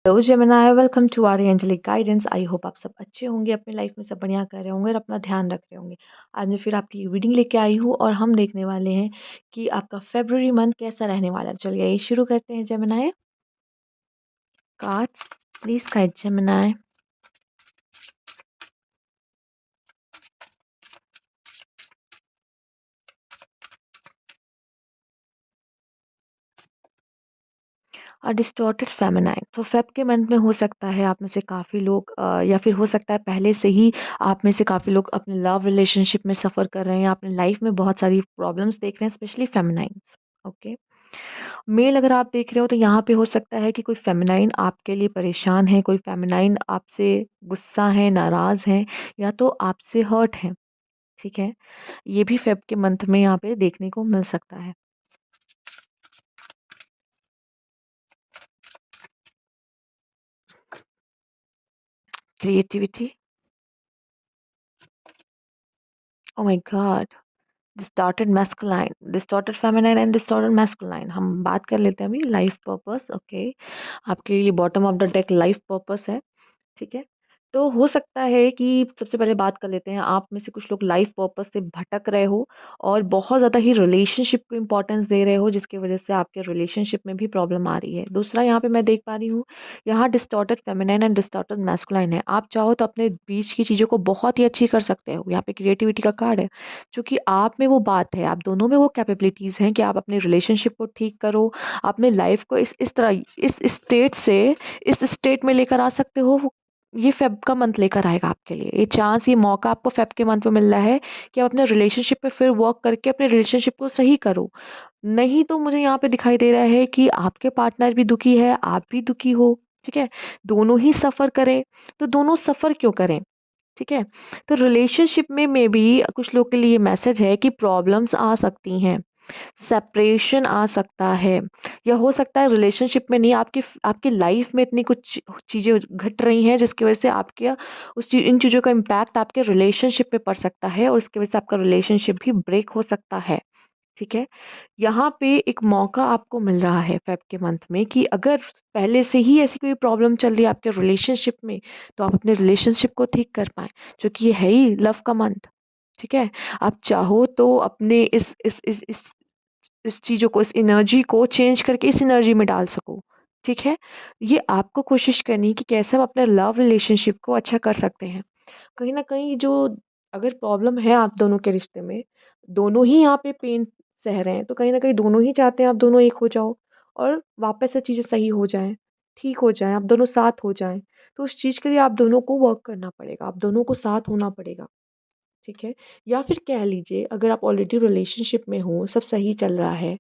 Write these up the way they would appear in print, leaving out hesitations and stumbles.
Hello Gemini, welcome to our angelic guidance. I hope आप सब अच्छे होंगे, अपनी लाइफ में सब बढ़िया कर रहे होंगे और अपना ध्यान रख रहे होंगे। आज मैं फिर आपके लिए रीडिंग लेके आई हूँ और हम देखने वाले हैं कि आपका फेब्रुअरी मंथ कैसा रहने वाला है। चलिए ये शुरू करते हैं Gemini. Cards please guide Gemini. Distorted feminine तो फेब के मंथ में हो सकता है आप में से काफ़ी लोग या फिर हो सकता है पहले से ही आप में से काफ़ी लोग अपने लव रिलेशनशिप में सफ़र कर रहे हैं या अपने लाइफ में बहुत सारी प्रॉब्लम्स देख रहे हैं, स्पेशली फेमिनाइंस। ओके। मेल अगर आप देख रहे हो तो यहाँ पे हो सकता है कि कोई फेमिनाइन आपके लिए परेशान है, कोई फेमिनाइन आपसे गुस्सा है, नाराज़ है या तो आपसे हर्ट है। ठीक है, ये भी फेब के मंथ में यहाँ पे देखने को मिल सकता है। Creativity. Oh my God. Distorted masculine, distorted feminine and distorted masculine. हम बात कर लेते हैं अभी लाइफ पर्पस। ओके, आपके लिए bottom of the deck life purpose है। ठीक है, तो हो सकता है कि सबसे पहले बात कर लेते हैं, आप में से कुछ लोग लाइफ पर्पस से भटक रहे हो और बहुत ज़्यादा ही रिलेशनशिप को इम्पोर्टेंस दे रहे हो, जिसकी वजह से आपके रिलेशनशिप में भी प्रॉब्लम आ रही है। दूसरा यहाँ पे मैं देख पा रही हूँ, यहाँ distorted feminine and distorted masculine है। आप चाहो तो अपने बीच की चीज़ों को बहुत ही अच्छी कर सकते हो। यहाँ पे क्रिएटिविटी का कार्ड है, क्योंकि आप में वो बात है, आप दोनों में वो कैपेबिलिटीज़ हैं कि आप अपने रिलेशनशिप को ठीक करो, अपने लाइफ को इस तरह इस स्टेट से इस स्टेट में लेकर आ सकते हो। ये फेब का मंथ लेकर आएगा आपके लिए। ये चांस, ये मौका आपको फेब के मंथ में मिल रहा है कि आप अपने रिलेशनशिप पे फिर वर्क करके अपने रिलेशनशिप को सही करो। नहीं तो मुझे यहाँ पे दिखाई दे रहा है कि आपके पार्टनर भी दुखी है, आप भी दुखी हो। ठीक है, दोनों ही सफ़र करें, तो दोनों सफ़र क्यों करें। ठीक है, तो रिलेशनशिप में मे बी कुछ लोग के लिए मैसेज है कि प्रॉब्लम्स आ सकती हैं, सेपरेशन आ सकता है, या हो सकता है रिलेशनशिप में नहीं, आपकी आपकी लाइफ में इतनी कुछ चीज़ें घट रही हैं जिसकी वजह से आपके इन चीज़ों का इम्पैक्ट आपके रिलेशनशिप पे पड़ सकता है और उसकी वजह से आपका रिलेशनशिप भी ब्रेक हो सकता है। ठीक है, यहाँ पे एक मौका आपको मिल रहा है फेब के मंथ में कि अगर पहले से ही ऐसी कोई प्रॉब्लम चल रही है आपके रिलेशनशिप में, तो आप अपने रिलेशनशिप को ठीक कर पाएँ, क्योंकि ये है ही लव का मंथ। ठीक है, आप चाहो तो अपने इस चीज़ों को, इस एनर्जी को चेंज करके इस एनर्जी में डाल सको। ठीक है, ये आपको कोशिश करनी है कि कैसे हम अपने लव रिलेशनशिप को अच्छा कर सकते हैं। कहीं न कहीं जो अगर प्रॉब्लम है आप दोनों के रिश्ते में, दोनों ही यहाँ पे पेन सह रहे हैं, तो कहीं न कहीं दोनों ही चाहते हैं आप दोनों एक हो जाओ और वापस से चीज़ें सही हो जाएँ, ठीक हो जाएँ, आप दोनों साथ हो जाएँ। तो उस चीज़ के लिए आप दोनों को वर्क करना पड़ेगा, आप दोनों को साथ होना पड़ेगा। ठीक है? या फिर कह लीजिए, अगर आप ऑलरेडी रिलेशनशिप में हो, सब सही चल रहा है,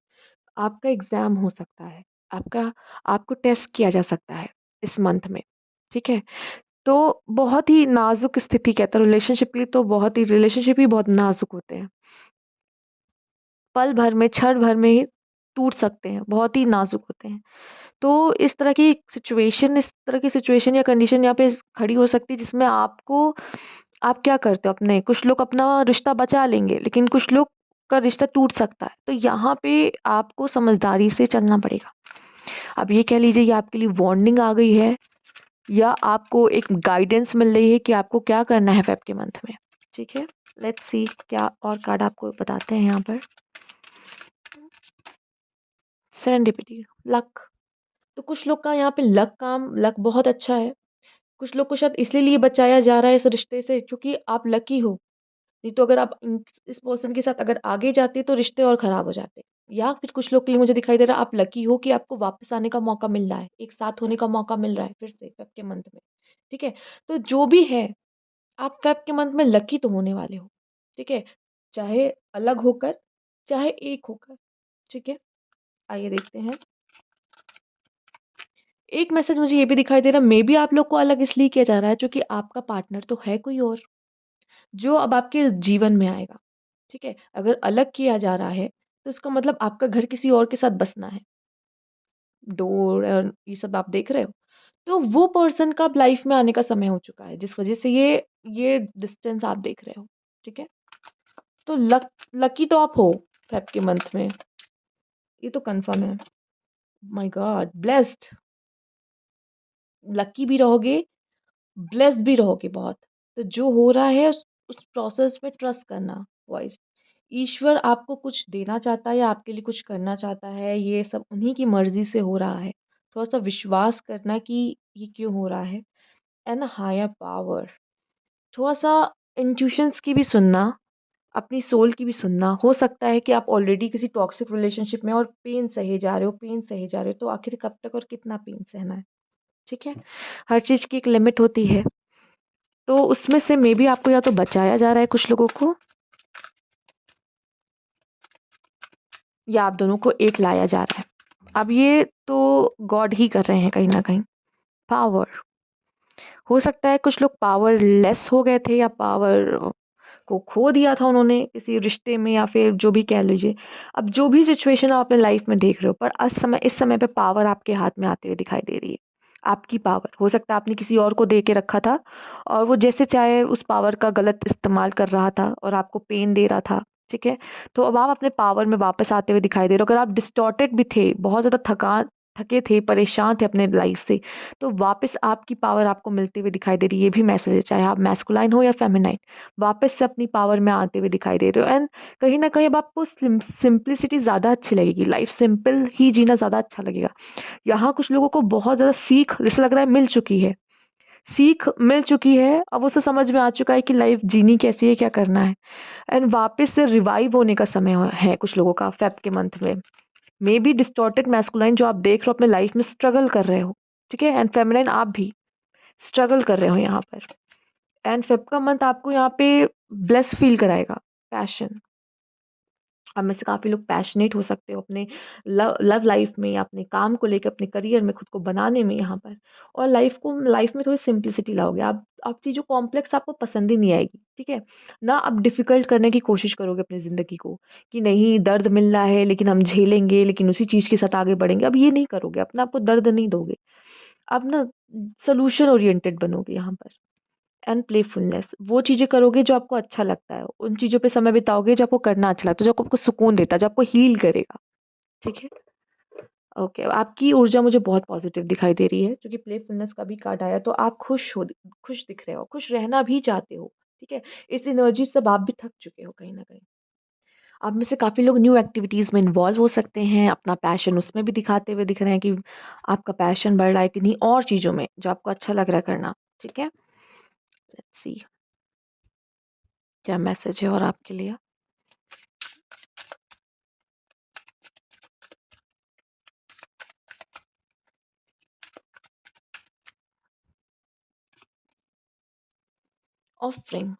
आपका एग्ज़ाम हो सकता है, आपका आपको टेस्ट किया जा सकता है इस मंथ में। ठीक है? तो बहुत ही नाज़ुक स्थिति, कहते हैं रिलेशनशिप के लिए, तो बहुत ही रिलेशनशिप ही बहुत नाज़ुक होते हैं। पल भर में, क्षण भर में ही टूट सकते हैं, बहुत ही नाज़ुक होते हैं। तो इस तरह की सिचुएशन या कंडीशन यहाँ पे खड़ी हो सकती है जिसमें आप क्या करते हो, अपने कुछ लोग अपना रिश्ता बचा लेंगे, लेकिन कुछ लोग का रिश्ता टूट सकता है। तो यहाँ पे आपको समझदारी से चलना पड़ेगा। अब ये कह लीजिए, ये आपके लिए वार्निंग आ गई है या आपको एक गाइडेंस मिल रही है कि आपको क्या करना है फेब के मंथ में। ठीक है, लेट्स सी क्या और कार्ड आपको बताते हैं यहाँ पर। Serendipity, luck. तो कुछ लोग का यहाँ पे लक बहुत अच्छा है। कुछ लोग को शायद इसलिए बचाया जा रहा है इस रिश्ते से क्योंकि आप लकी हो। नहीं तो अगर आप इस पर्सन के साथ अगर आगे जाते तो रिश्ते और खराब हो जाते। या फिर कुछ लोग के लिए मुझे दिखाई दे रहा है आप लकी हो कि आपको वापस आने का मौका मिल रहा है, एक साथ होने का मौका मिल रहा है फिर से फेब के मंथ में। ठीक है, तो जो भी है, आप फेब के मंथ में लकी तो होने वाले हो। ठीक है, चाहे अलग होकर, चाहे एक होकर। ठीक है, आइए देखते हैं। एक मैसेज मुझे ये भी दिखाई दे रहा है, मे बी आप लोग को अलग इसलिए किया जा रहा है क्योंकि आपका पार्टनर तो है कोई और, जो अब आपके जीवन में आएगा। ठीक है, अगर अलग किया जा रहा है तो इसका मतलब आपका घर किसी और के साथ बसना है। डोर ये सब आप देख रहे हो, तो वो पर्सन का अब लाइफ में आने का समय हो चुका है, जिस वजह से ये डिस्टेंस आप देख रहे हो। ठीक है, तो लकी तो आप हो फेब के मंथ में, ये तो कंफर्म है। My God, blessed. लकी भी रहोगे, ब्लेस्ड भी रहोगे बहुत। तो जो हो रहा है उस प्रोसेस में ट्रस्ट करना, वाइस। ईश्वर आपको कुछ देना चाहता है या आपके लिए कुछ करना चाहता है, ये सब उन्हीं की मर्ज़ी से हो रहा है। थोड़ा-सा विश्वास करना कि ये क्यों हो रहा है, एंड हायर पावर। थोड़ा-सा इंट्यूशंस की भी सुनना, अपनी सोल की भी सुनना। हो सकता है कि आप ऑलरेडी किसी टॉक्सिक रिलेशनशिप में और पेन सहे जा रहे हो, पेन सहे जा रहे हो, तो आखिर कब तक और कितना पेन सहना है, ठीक है? हर चीज़ की एक लिमिट होती है। तो उसमें से मेबी आपको या तो बचाया जा रहा है कुछ लोगों को, या आप दोनों को एक लाया जा रहा है। अब ये तो गॉड ही कर रहे हैं कहीं न कहीं। पावर, हो सकता है कुछ लोग पावरलेस हो गए थे या पावर को खो दिया था उन्होंने किसी रिश्ते में, या फिर जो भी कह लीजिए। अब जो भी सिचुएशन आप अपने लाइफ में देख रहे हो, पर इस समय पे पावर आपके हाथ में आते हुए दिखाई दे रही है। आपकी पावर, हो सकता है आपने किसी और को दे के रखा था और वो जैसे चाहे उस पावर का गलत इस्तेमाल कर रहा था और आपको पेन दे रहा था, ठीक है? तो अब आप अपने पावर में वापस आते हुए दिखाई दे रहे हो। अगर आप डिस्टॉर्टेड भी थे, बहुत ज़्यादा थके थे, परेशान थे अपने लाइफ से, तो वापस आपकी पावर आपको मिलते हुए दिखाई दे रही है। ये भी मैसेज है, चाहे आप मैस्कुलाइन हो या फेमिनाइन। वापस से अपनी पावर में आते हुए दिखाई दे रहे हो, एंड कहीं न कहीं अब आपको सिंप्लिसिटी ज़्यादा अच्छी लगेगी, लाइफ सिंपल ही जीना ज़्यादा अच्छा लगेगा। यहाँ कुछ लोगों को बहुत ज़्यादा सीख जैसे लग रहा है मिल चुकी है। सीख मिल चुकी है, अब उसे समझ में आ चुका है कि लाइफ जीनी कैसी है, क्या करना है, एंड वापस से रिवाइव होने का समय है कुछ लोगों का फेब के मंथ में। मेबी डिस्टॉर्टेड मैस्कुलाइन जो आप देख रहे हो अपने लाइफ में स्ट्रगल कर रहे हो, ठीक है? एंड फेमिनाइन आप भी स्ट्रगल कर रहे हो यहाँ पर। एंड फेब का मंथ आपको यहाँ पे ब्लेस फील कराएगा, पैशन। आप में से काफ़ी लोग पैशनेट हो सकते हो अपने लव लव लाइफ में, या अपने काम को लेकर, अपने करियर में, खुद को बनाने में यहाँ पर। और लाइफ में थोड़ी सिंप्लिसिटी लाओगे आप चीज़ों कॉम्प्लेक्स आपको पसंद ही नहीं आएगी, ठीक है? ना आप डिफ़िकल्ट करने की कोशिश करोगे अपनी ज़िंदगी को, कि नहीं दर्द मिल रहा है लेकिन हम झेलेंगे, लेकिन उसी चीज़ के साथ आगे बढ़ेंगे। अब ये नहीं करोगे, अपने आप को दर्द नहीं दोगे। आप ना सॉल्यूशन ओरिएंटेड बनोगे यहाँ पर। एंड प्लेफुलनेस, वो चीज़ें करोगे जो आपको अच्छा लगता है, उन चीज़ों पे समय बिताओगे जो आपको करना अच्छा लगता है, जो आपको सुकून देता है, जो आपको हील करेगा, ठीक है? ओके, आपकी ऊर्जा मुझे बहुत पॉजिटिव दिखाई दे रही है, क्योंकि प्लेफुलनेस का भी कार्ड आया, तो आप खुश दिख रहे हो, खुश रहना भी चाहते हो, ठीक है? इस एनर्जी से अब आप भी थक चुके हो कहीं न कहीं। आप में से काफ़ी लोग न्यू एक्टिविटीज़ में इन्वॉल्व हो सकते हैं, अपना पैशन उसमें भी दिखाते हुए दिख रहे हैं कि आपका पैशन बढ़ रहा है किन्हीं और चीज़ों में, जो आपको अच्छा लग रहा है करना, ठीक है? लेट्स सी क्या मैसेज है और आपके लिए? ऑफरिंग,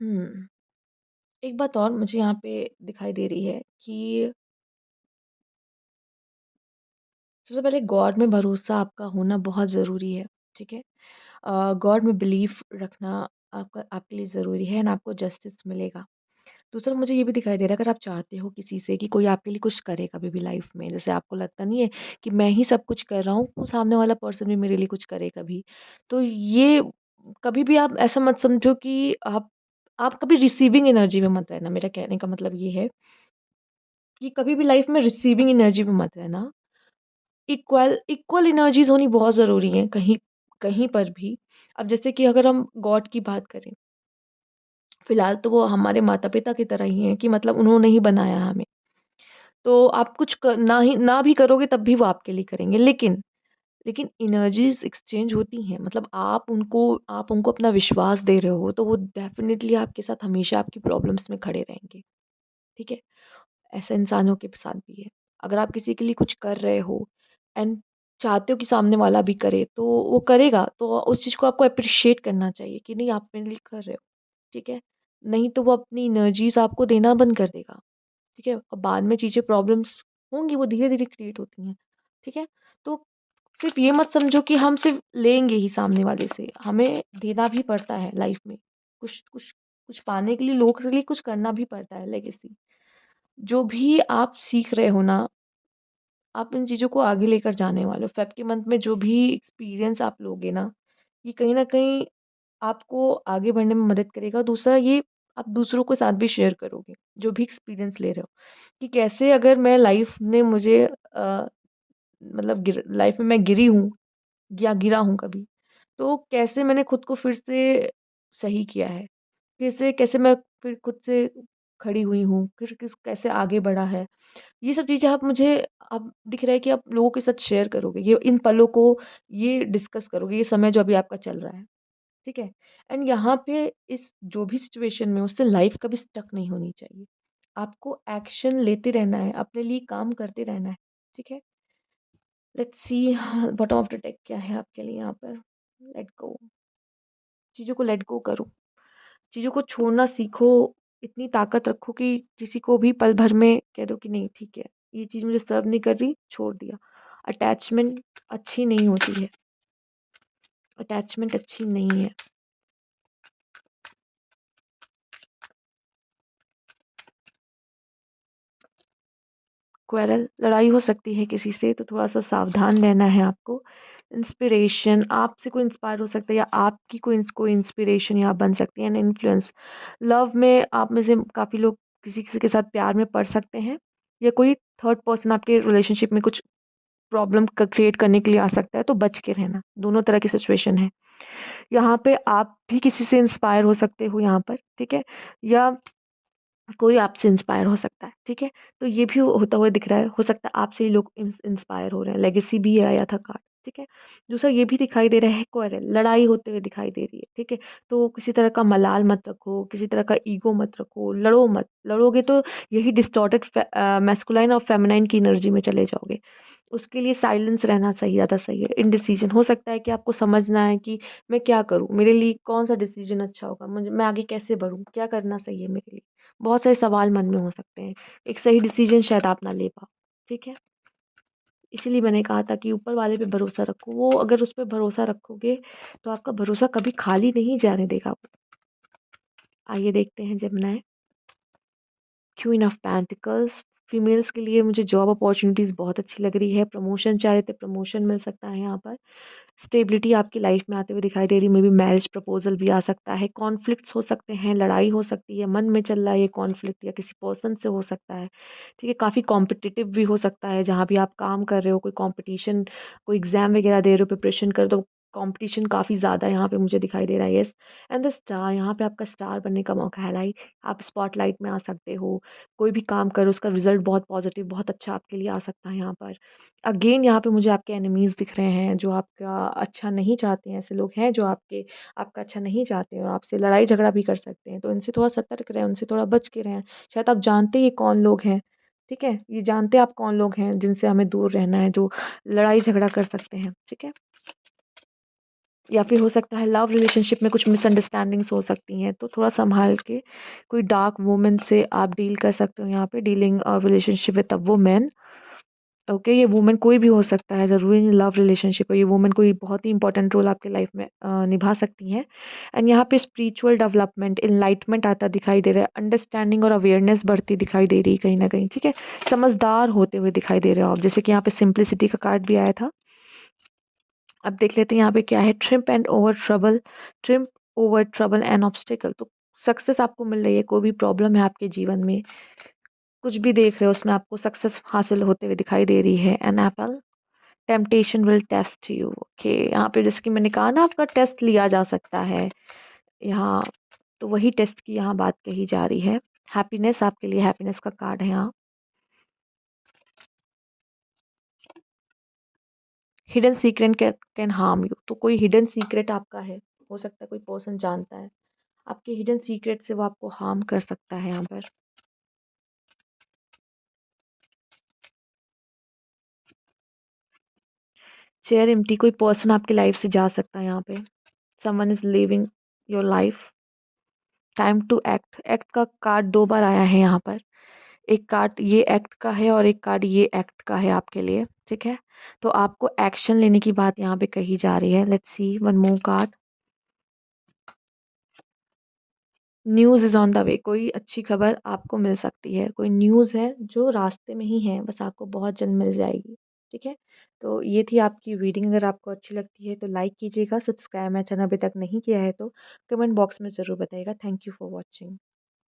हुँ। एक बात और मुझे यहाँ पे दिखाई दे रही है कि सबसे पहले गॉड में भरोसा आपका होना बहुत ज़रूरी है, ठीक है? गॉड में बिलीफ रखना आपका आपके लिए ज़रूरी है, एंड आपको जस्टिस मिलेगा। दूसरा मुझे ये भी दिखाई दे रहा है, अगर आप चाहते हो किसी से कि कोई आपके लिए कुछ करे कभी भी लाइफ़ में, जैसे आपको लगता नहीं है कि मैं ही सब कुछ कर रहा हूँ, तो सामने वाला पर्सन भी मेरे लिए कुछ करे कभी। तो ये कभी भी आप ऐसा मत समझो कि आप कभी रिसीविंग एनर्जी में मत रहना। मेरा कहने का मतलब ये है कि कभी भी लाइफ़ में रिसीविंग एनर्जी में मत रहना। इक्वल इक्वल एनर्जीज़ होनी बहुत ज़रूरी है कहीं कहीं पर भी। अब जैसे कि अगर हम गॉड की बात करें, फ़िलहाल तो वो हमारे माता-पिता की तरह ही हैं, कि मतलब उन्होंने ही बनाया हमें। तो आप कुछ ना भी करोगे तब भी वो आपके लिए करेंगे। लेकिन एनर्जीज़ एक्सचेंज होती हैं, मतलब आप उनको अपना विश्वास दे रहे हो, तो वो डेफ़िनिटली आपके साथ हमेशा आपकी प्रॉब्लम्स में खड़े रहेंगे, ठीक है? ऐसा इंसानों के साथ भी है। अगर आप किसी के लिए कुछ कर रहे हो एंड चाहते हो कि सामने वाला भी करे, तो वो करेगा, तो उस चीज़ को आपको एप्रिशिएट करना चाहिए कि नहीं आप मेरे लिए कर रहे हो, ठीक है? नहीं तो वो अपनी एनर्जीज़ आपको देना बंद कर देगा, ठीक है? और बाद में चीज़ें प्रॉब्लम्स होंगी, वो धीरे-धीरे क्रिएट होती हैं, ठीक है? तो सिर्फ़ ये मत समझो कि हम सिर्फ़ लेंगे ही सामने वाले से, हमें देना भी पड़ता है लाइफ़ में। कुछ कुछ कुछ पाने के लिए लोगों के लिए कुछ करना भी पड़ता है, लेगेसी। जो भी आप सीख रहे हो ना, आप इन चीज़ों को आगे लेकर जाने वाले हो। फ़ेब के मंथ में जो भी एक्सपीरियंस आप लोगे ना, ये कहीं न कहीं आपको आगे बढ़ने में मदद करेगा। दूसरा ये, आप दूसरों के साथ भी शेयर करोगे, जो भी एक्सपीरियंस ले रहे हो, कि कैसे अगर मैं लाइफ़ ने मुझे मतलब लाइफ़ में मैं गिरी हूँ, या गिरा हूँ कभी, तो कैसे मैंने खुद को फिर से सही किया है, कैसे कैसे मैं फिर खुद से खड़ी हुई हूँ, फिर कैसे आगे बढ़ा है। ये सब चीज़ें आप मुझे अब दिख रहा है कि आप लोगों के साथ शेयर करोगे, ये इन पलों को ये डिस्कस करोगे, ये समय जो अभी आपका चल रहा है, ठीक है? एंड यहाँ पे इस जो भी सिचुएशन में उससे लाइफ़ कभी स्टक नहीं होनी चाहिए। आपको एक्शन लेते रहना है, अपने लिए काम करते रहना है, ठीक है? Let's see bottom of the deck क्या है आपके लिए यहाँ पर? लेट गो, चीज़ों को लेट गो करो, चीज़ों को छोड़ना सीखो, इतनी ताकत रखो कि किसी को भी पल भर में कह दो कि नहीं ठीक है, ये चीज़ मुझे सर्व नहीं कर रही, छोड़ दिया। अटैचमेंट अच्छी नहीं होती है, अटैचमेंट अच्छी नहीं है। क्वेरल लड़ाई हो सकती है किसी से, तो थोड़ा-सा सावधान रहना है आपको। इंस्पिरेशन आपसे कोई इंस्पायर हो सकता है या आपकी कोई इंस्पिरेशन यहाँ बन सकती है एंड इन्फ्लुएंस। लव में आप में से काफ़ी लोग किसी-किसी के साथ प्यार में पड़ सकते हैं या कोई थर्ड पर्सन आपके रिलेशनशिप में कुछ प्रॉब्लम क क्रिएट करने के लिए आ सकता है, तो बच के रहना। दोनों तरह की सिचुएशन है। यहाँ पे आप भी किसी से इंस्पायर हो सकते हो यहाँ पर, ठीक है? या कोई आपसे इंस्पायर हो सकता है, ठीक है? तो ये भी होता हुआ दिख रहा है, हो सकता है आपसे ही लोग इंस्पायर हो रहे हैं, लेगेसी भी आया था कार्ड, ठीक है? दूसरा ये भी दिखाई दे रहा है क्वारल, लड़ाई होते हुए दिखाई दे रही है, ठीक है? तो किसी तरह का मलाल मत रखो, किसी तरह का ईगो मत रखो, लड़ो मत, लड़ोगे तो यही डिस्टॉर्टेड मैस्कुलाइन और फेमिनाइन की एनर्जी में चले जाओगे। उसके लिए साइलेंस रहना सही ज़्यादा सही है। इनडिसीजन हो सकता है कि आपको समझना है कि मैं क्या करूँ? मेरे लिए कौन-सा डिसीजन अच्छा होगा? मैं आगे कैसे बढ़ूँ? क्या करना सही है मेरे लिए? बहुत सारे सवाल मन में हो सकते हैं। एक सही डिसीजन शायद आप ना ले पाओ, ठीक है? इसीलिए मैंने कहा था कि ऊपर वाले पे भरोसा रखो। वो अगर उस पे भरोसा रखोगे, तो आपका भरोसा कभी खाली नहीं जाने देगा वो। आइए देखते हैं Gemini. Queen of pentacles females के लिए मुझे जॉब अपॉर्चुनिटीज़ बहुत अच्छी लग रही है। प्रमोशन चाह रहे थे, प्रमोशन मिल सकता है यहाँ पर। स्टेबिलिटी आपकी लाइफ में आते हुए दिखाई दे रही है। मे बी मैरिज प्रपोज़ल भी आ सकता है। कॉन्फ्लिक्ट्स हो सकते हैं, लड़ाई हो सकती है, मन में चल रहा है ये कॉन्फ्लिक्ट या किसी पर्सन से हो सकता है। ठीक है, काफ़ी कॉम्पिटिटिव भी हो सकता है, जहाँ भी आप काम कर रहे हो, कोई कॉम्पिटिशन, कोई एग्ज़ाम वगैरह दे रहे हो, प्रिपरेशन कर रहे हो, तो कॉम्पिटिशन काफ़ी ज़्यादा यहाँ पे मुझे दिखाई दे रहा है, येस। एंड द स्टार, यहाँ पे आपका स्टार बनने का मौका है, लाइक आप स्पॉटलाइट में आ सकते हो। कोई भी काम करो, उसका रिज़ल्ट बहुत पॉज़िटिव, बहुत अच्छा आपके लिए आ सकता है यहाँ पर। अगेन यहाँ पे मुझे आपके एनिमीज़ दिख रहे हैं, जो आपका अच्छा नहीं चाहते हैं। ऐसे लोग हैं जो आपका अच्छा नहीं चाहते हैं और आपसे लड़ाई झगड़ा भी कर सकते हैं। तो इनसे थोड़ा सतर्क रहें, उनसे थोड़ा बच के रहें। शायद आप जानते ही कौन लोग हैं, ठीक है? ये जानते आप कौन लोग हैं जिनसे हमें दूर रहना है, जो लड़ाई झगड़ा कर सकते हैं, ठीक है? या फिर हो सकता है लव रिलेशनशिप में कुछ मिसअंडरस्टैंडिंग्स हो सकती हैं, तो थोड़ा सँभाल के कोई डार्क वुमन से आप डील कर सकते हो यहाँ पे, dealing relationship with a woman. Okay, ये वुमन कोई भी हो सकता है, ज़रूरी नहीं लव रिलेशनशिप हो, ये वुमन कोई बहुत ही इंपॉर्टेंट रोल आपकी लाइफ में निभा सकती हैं। एंड यहाँ पे स्पिरिचुअल डेवलपमेंट, एनलाइटमेंट आता दिखाई दे रहा है, अंडरस्टैंडिंग और अवेयरनेस बढ़ती दिखाई दे रही है कहीं न कहीं, ठीक है? समझदार होते हुए दिखाई दे रहे हो आप, जैसे कि यहाँ पे सिंप्लिसिटी का कार्ड भी आया था। अब देख लेते हैं यहाँ पे क्या है, triumph over trouble and obstacle. तो सक्सेस आपको मिल रही है, कोई भी प्रॉब्लम है आपके जीवन में, कुछ भी देख रहे हो उसमें आपको सक्सेस हासिल होते हुए दिखाई दे रही है। An apple, temptation will test you. Okay, यहाँ पे जैसे कि मैंने कहा ना, आपका टेस्ट लिया जा सकता है यहाँ, तो वही टेस्ट की यहाँ बात कही जा रही है। हैप्पीनेस, आपके लिए हैप्पीनेस का कार्ड है यहाँ। Hidden secret can harm you, तो कोई हिडन सीक्रेट आपका है, हो सकता है कोई पर्सन जानता है आपके हिडन सीक्रेट से, वो आपको हार्म कर सकता है यहाँ पर। चेयर एम्प्टी, कोई पर्सन आपकी लाइफ से जा सकता है यहाँ पे। Someone is living your life. Time to act, act का कार्ड दो बार आया है यहाँ पर। एक कार्ड ये एक्ट का है और एक कार्ड ये एक्ट का है आपके लिए, ठीक है? तो आपको एक्शन लेने की बात यहाँ पे कही जा रही है। Let's see one more card. News is on the way, कोई अच्छी खबर आपको मिल सकती है, कोई न्यूज़ है जो रास्ते में ही है, बस आपको बहुत जल्द मिल जाएगी, ठीक है? तो ये थी आपकी रीडिंग, अगर आपको अच्छी लगती है तो लाइक कीजिएगा, सब्सक्राइब मेरा चैनल अभी तक नहीं किया है तो कमेंट बॉक्स में ज़रूर बताइएगा। Thank you for watching.